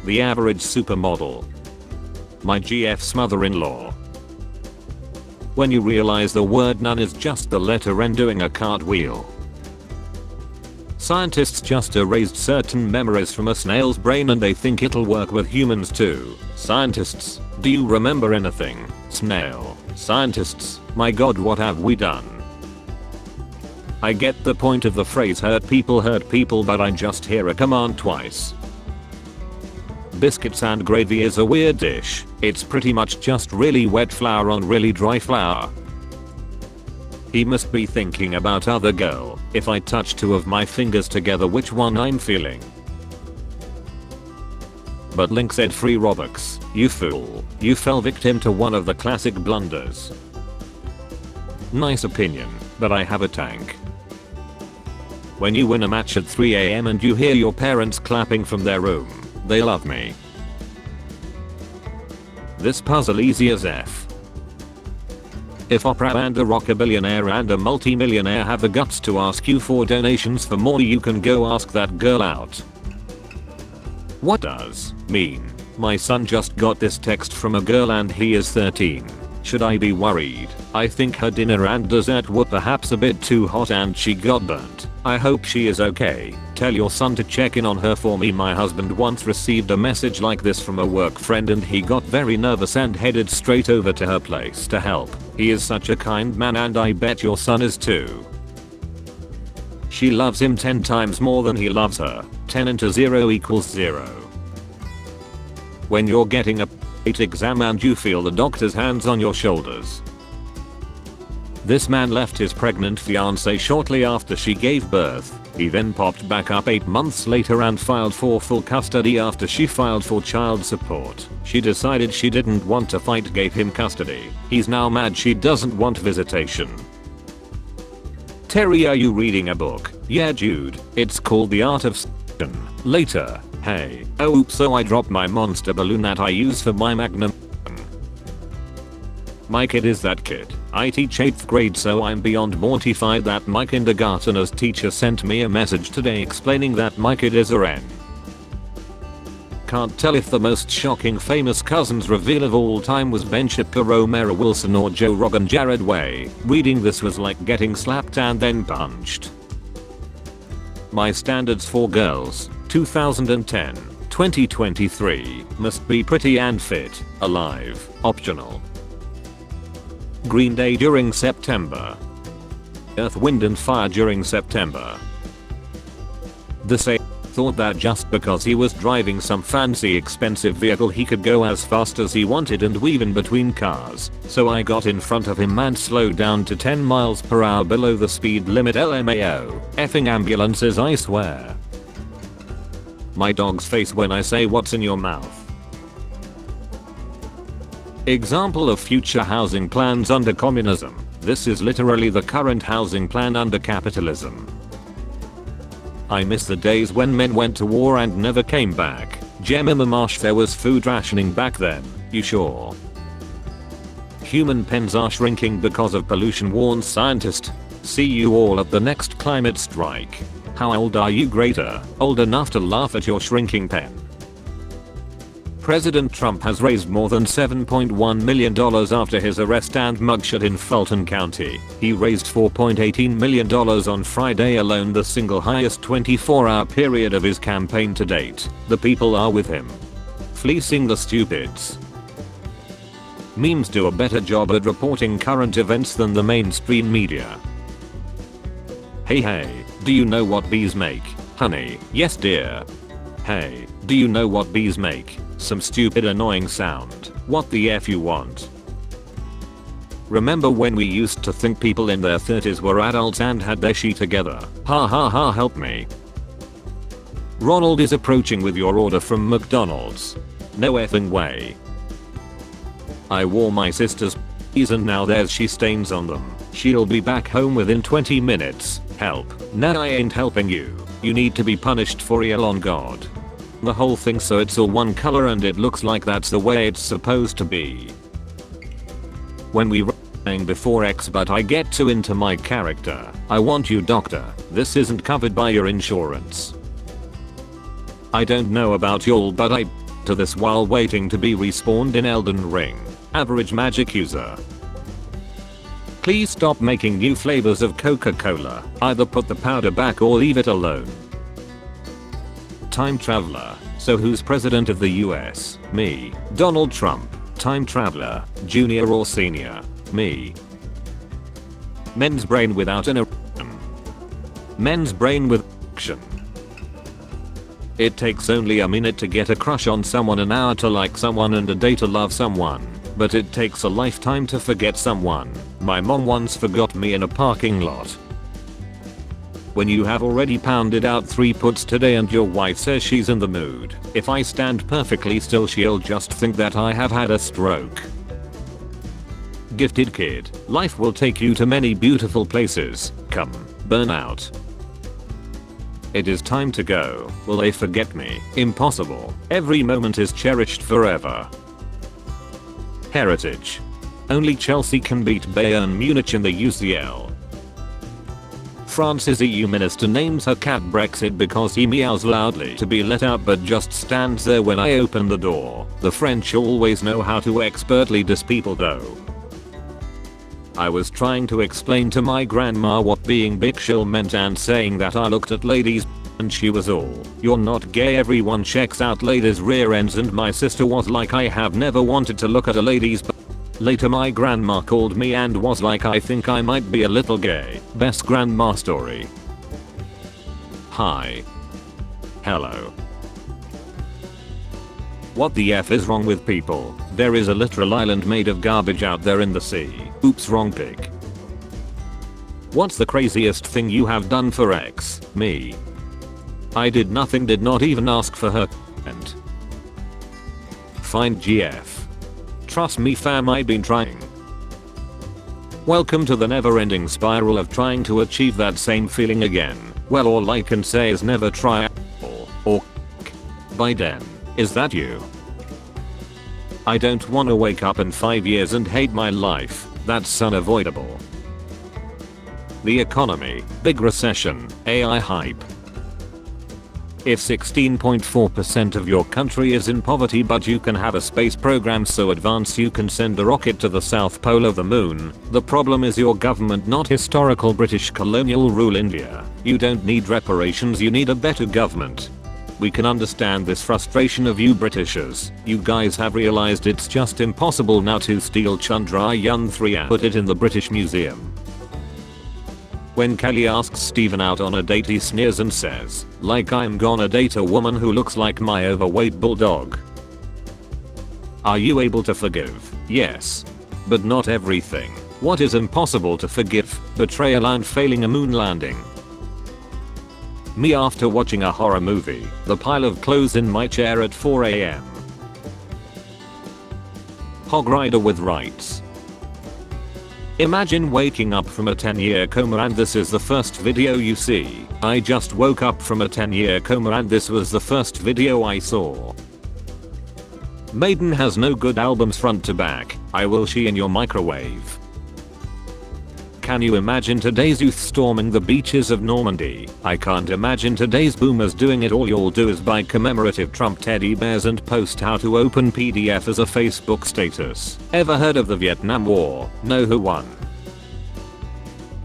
The average supermodel. My GF's mother-in-law. When you realize the word none is just the letter N doing a cartwheel. Scientists just erased certain memories from a snail's brain and they think it'll work with humans too. Scientists, do you remember anything? Snail. Scientists, my god, what have we done? I get the point of the phrase hurt people, but I just hear a command twice. Biscuits and gravy is a weird dish. It's pretty much just really wet flour on really dry flour. He must be thinking about other girl. If I touch two of my fingers together, which one I'm feeling? But Link said free Robux. You fool. You fell victim to one of the classic blunders. Nice opinion, but I have a tank. When you win a match at 3 AM and you hear your parents clapping from their room, they love me. This puzzle easy as F. If Oprah and a rockabillionaire and a multi-millionaire have the guts to ask you for donations for more, you can go ask that girl out. What does mean? My son just got this text from a girl and he is 13. Should I be worried? I think her dinner and dessert were perhaps a bit too hot and she got burnt. I hope she is okay. Tell your son to check in on her for me. My husband once received a message like this from a work friend and he got very nervous and headed straight over to her place to help. He is such a kind man and I bet your son is too. She loves him 10 times more than he loves her. 10 into 0 equals 0. When you're getting a exam and you feel the doctor's hands on your shoulders. This man left his pregnant fiancée shortly after she gave birth. He then popped back up 8 months later and filed for full custody after she filed for child support. She decided she didn't want to fight, gave him custody. He's now mad she doesn't want visitation. Terry, are you reading a book? Yeah dude, it's called The Art of Seduction. Later. Hey, oh oops, so I dropped my monster balloon that I use for my magnum. My kid is that kid. I teach 8th grade, so I'm beyond mortified that my kindergartener's teacher sent me a message today explaining that my kid is a N. Can't tell if the most shocking famous cousins reveal of all time was Ben Shapiro, Mara Wilson or Joe Rogan. Jared Way. Reading this was like getting slapped and then punched. My standards for girls. 2010, 2023, must be pretty and fit, alive, optional. Green Day during September. Earth, Wind and Fire during September. The same thought that just because he was driving some fancy expensive vehicle he could go as fast as he wanted and weave in between cars, so I got in front of him and slowed down to 10 miles per hour below the speed limit. LMAO, effing ambulances, I swear. My dog's face when I say what's in your mouth. Example of future housing plans under communism. This is literally the current housing plan under capitalism. I miss the days when men went to war and never came back. Jemima Marsh, there was food rationing back then, you sure? Human pens are shrinking because of pollution, warns scientist. See you all at the next climate strike. How old are you? Greater, old enough to laugh at your shrinking pen. President Trump has raised more than $7.1 million after his arrest and mugshot in Fulton County. He raised $4.18 million on Friday alone, the single highest 24-hour period of his campaign to date. The people are with him. Fleecing the stupids. Memes do a better job at reporting current events than the mainstream media. Hey, do you know what bees make? Honey, yes dear. Hey, do you know what bees make? Some stupid annoying sound. What the F you want? Remember when we used to think people in their 30s were adults and had their shit together? Ha ha ha, help me. Ronald is approaching with your order from McDonald's. No effing way. I wore my sister's p***s and now there's she stains on them. She'll be back home within 20 minutes. Help. Nah, I ain't helping you. You need to be punished for real, on God. The whole thing so it's all one color and it looks like that's the way it's supposed to be. When we saying before X, but I get too into my character. I want you, doctor. This isn't covered by your insurance. I don't know about y'all, but I to this while waiting to be respawned in Elden Ring. Average magic user. Please stop making new flavors of Coca-Cola. Either put the powder back or leave it alone. Time traveler. So who's president of the US? Me. Donald Trump. Time traveler. Junior or senior? Me. Men's brain without an erection. Men's brain with erection. It takes only a minute to get a crush on someone, an hour to like someone, and a day to love someone. But it takes a lifetime to forget someone. My mom once forgot me in a parking lot. When you have already pounded out 3 puts today and your wife says she's in the mood, if I stand perfectly still she'll just think that I have had a stroke. Gifted kid. Life will take you to many beautiful places. Come. Burn out. It is time to go. Will they forget me? Impossible. Every moment is cherished forever. Heritage. Only Chelsea can beat Bayern Munich in the UCL. France's EU minister names her cat Brexit because he meows loudly to be let out but just stands there when I open the door. The French always know how to expertly diss people though. I was trying to explain to my grandma what being big shill meant and saying that I looked at ladies and she was all, "You're not gay, everyone checks out ladies' rear ends," and my sister was like, "I have never wanted to look at a lady's butt." Later my grandma called me and was like, "I think I might be a little gay." Best grandma story. Hi. Hello. What the F is wrong with people? There is a literal island made of garbage out there in the sea. Oops, wrong pic. What's the craziest thing you have done for X? Me. I did nothing, did not even ask for her consent. Find GF. Trust me fam, I've been trying. Welcome to the never-ending spiral of trying to achieve that same feeling again. Well, all I can say is never try or by Den. Is that you? I don't wanna wake up in 5 years and hate my life. That's unavoidable. The economy, big recession, AI hype. If 16.4% of your country is in poverty but you can have a space program so advanced you can send a rocket to the South Pole of the moon, the problem is your government, not historical British colonial rule India. You don't need reparations, you need a better government. We can understand this frustration of you Britishers. You guys have realized it's just impossible now to steal Chandrayaan 3 and put it in the British Museum. When Kelly asks Steven out on a date he sneers and says, "Like I'm gonna date a woman who looks like my overweight bulldog." Are you able to forgive? Yes. But not everything. What is impossible to forgive? Betrayal and failing a moon landing. Me after watching a horror movie, the pile of clothes in my chair at 4 AM. Hog rider with rights. Imagine waking up from a 10-year coma and this is the first video you see. I just woke up from a 10-year coma and this was the first video I saw. Maiden has no good albums front to back. I will she in your microwave. Can you imagine today's youth storming the beaches of Normandy? I can't imagine today's boomers doing it. All you'll do is buy commemorative Trump teddy bears and post how to open PDF as a Facebook status. Ever heard of the Vietnam War? Know who won?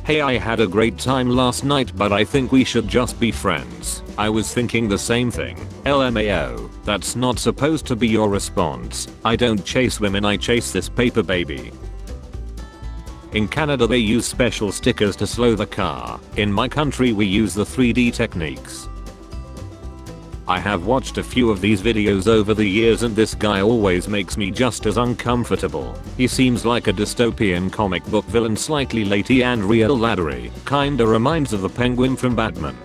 Hey, I had a great time last night but I think we should just be friends. I was thinking the same thing. LMAO. That's not supposed to be your response. I don't chase women, I chase this paper baby. In Canada they use special stickers to slow the car. In my country we use the 3D techniques. I have watched a few of these videos over the years and this guy always makes me just as uncomfortable. He seems like a dystopian comic book villain, slightly latey and real laddery. Kinda reminds of the Penguin from Batman.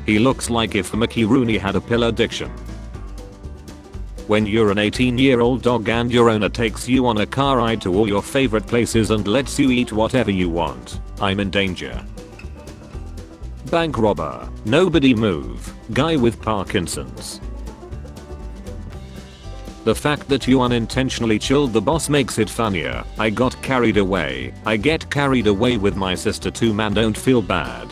He looks like if Mickey Rooney had a pill addiction. When you're an 18-year-old dog and your owner takes you on a car ride to all your favorite places and lets you eat whatever you want, I'm in danger. Bank robber. Nobody move. Guy with Parkinson's. The fact that you unintentionally chilled the boss makes it funnier. I got carried away. I get carried away with my sister too, man, don't feel bad.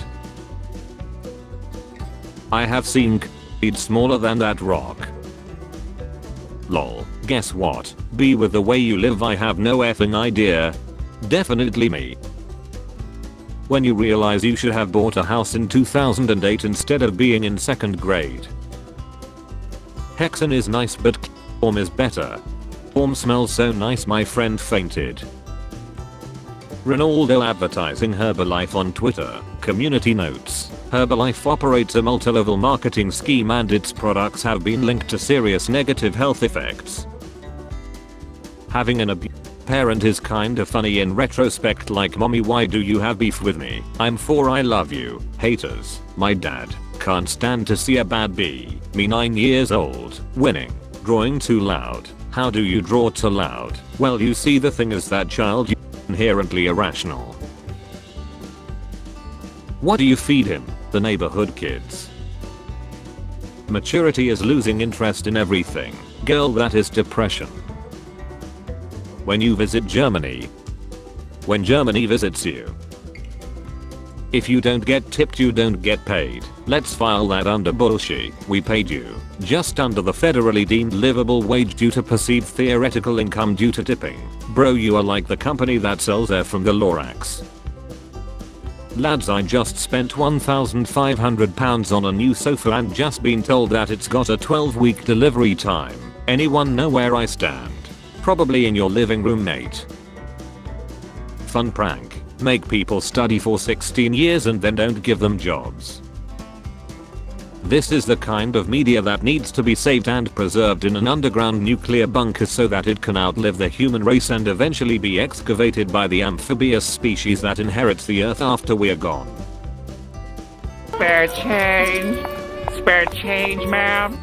I have seen It's smaller than that rock. Lol. Guess what? B, with the way you live I have no effing idea. Definitely me. When you realize you should have bought a house in 2008 instead of being in 2nd grade. Hexen is nice but Orm is better. Orm smells so nice my friend fainted. Ronaldo advertising Herbalife on Twitter. Community notes. Herbalife operates a multi-level marketing scheme and its products have been linked to serious negative health effects. Having an abusive parent is kinda funny in retrospect, like mommy why do you have beef with me? I'm 4 I love you. Haters. My dad. Can't stand to see a bad B. Me 9 years old. Winning. Drawing too loud. How do you draw too loud? Well you see the thing is that child inherently irrational. What do you feed him? The neighborhood kids. Maturity is losing interest in everything. Girl, that is depression. When you visit Germany. When Germany visits you. If you don't get tipped you don't get paid. Let's file that under bullshit. We paid you just under the federally deemed livable wage due to perceived theoretical income due to tipping. Bro, you are like the company that sells air from the Lorax. Lads, I just spent £1,500 on a new sofa and just been told that it's got a 12-week delivery time. Anyone know where I stand? Probably in your living room, mate. Fun prank. Make people study for 16 years and then don't give them jobs. This is the kind of media that needs to be saved and preserved in an underground nuclear bunker so that it can outlive the human race and eventually be excavated by the amphibious species that inherits the earth after we are gone. Spare change. Spare change, ma'am.